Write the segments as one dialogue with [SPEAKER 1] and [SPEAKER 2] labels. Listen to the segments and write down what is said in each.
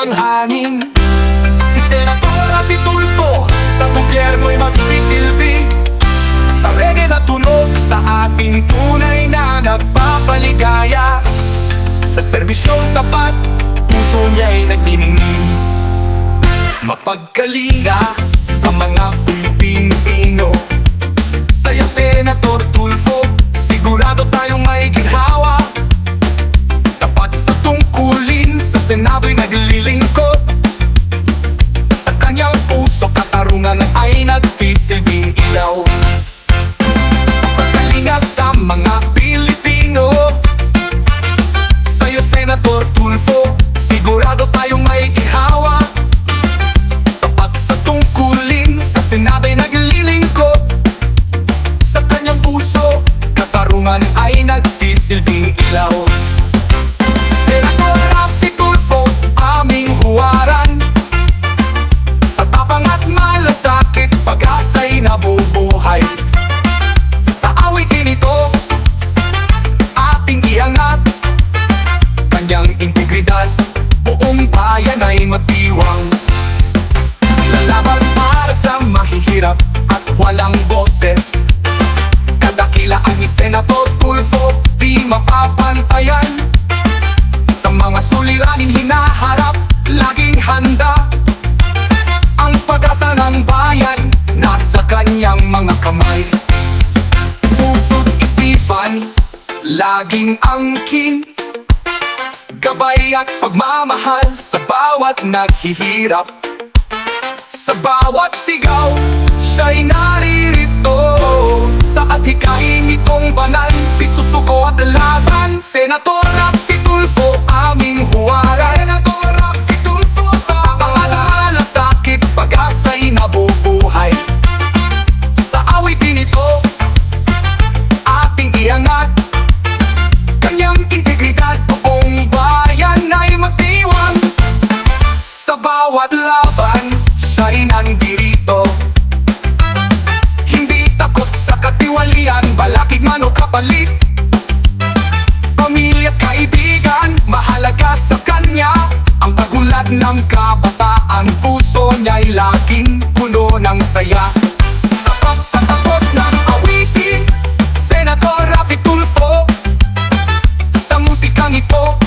[SPEAKER 1] ng hangin. Si Senator Rafi Tulfo sa gobyerno'y magsisilbi. Sa reggae na tunog sa ating tunay na nagpapaligaya. Sa serbisyong tapat, puso niya'y nagniningning. Mapagkalinga sa mga Pilipino. Sa'yo Senator Tulfo, sigurado tayong may ginhawa. Tapat sa tungkulin, sa Senato'y naglilingkod. Sa kanyang puso katarungan ay nagsisilbing ilaw. Mapagkalinga sa mga Pilipino. Sa'yo Senator Tulfo, sigurado tayong may ginhawa. Tapat sa tungkulin, sa Senato'y naglilingkod. Sa kanyang puso, katarungan ay nagsisilbing ilaw. Senator Rafi Tulfo, aming huwaran. Sa tapang at malasakit, pag-asa'y nabubuhay. Sa awitin ito, ating iangat. Kanyang integridad, buong bayan ay matiwang. Lalaban para sa mahihirap at walang boses. Kadakilaan ni Senator Tulfo, di mapapantayan. Sa mga suliranin hinaharap, laging handa. Ang pag-asa ng bayan, nasa kanyang mga kamay. Puso't isipan, laging angkin. Gabay at pagmamahal sa bawat naghihirap. Sa bawat sigaw, siya'y naririto. Sa atikain itong banal, di susuko at laban. Senator Rafi Tulfo, aming huwaran. Senator Rafi Tulfo, sa mga malasakit, pag-asa'y nabubuhay. Sa awitin ito, ating iangat. Kanyang integridad, buong bayan ay matiwang. Sa bawat laban, siya'y nandirito. Hindi takot sa katiwalian, balakid man o kapalit. Pamilya at kaibigan, mahalaga sa kanya. Ang pagulad ng kabataan, puso niya'y laging puno ng saya. Sa pagtatapos ng awitin, Senator Rafi Tulfo. Sa musikang ito,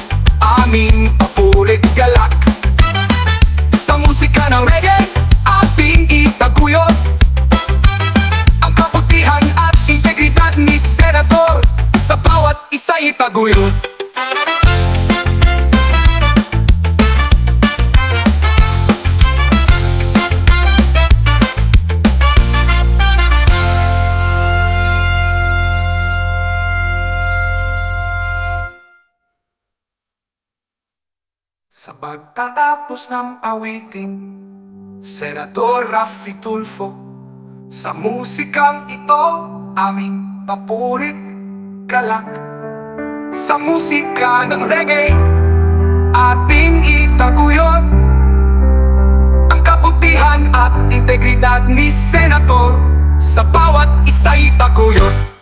[SPEAKER 1] aming papurit galak. Sa musika ng reggae, ating itaguyod. Ang kabutihan at integridad ni Senator, sa bawat isa'y itaguyod. Sa pagtatapos ng awitin, Senator Rafi Tulfo. Sa musikang ito, aming papurit galak. Sa musika ng reggae, ating itaguyod. Ang kabutihan at integridad ni Senator, sa bawat isa'y itaguyod.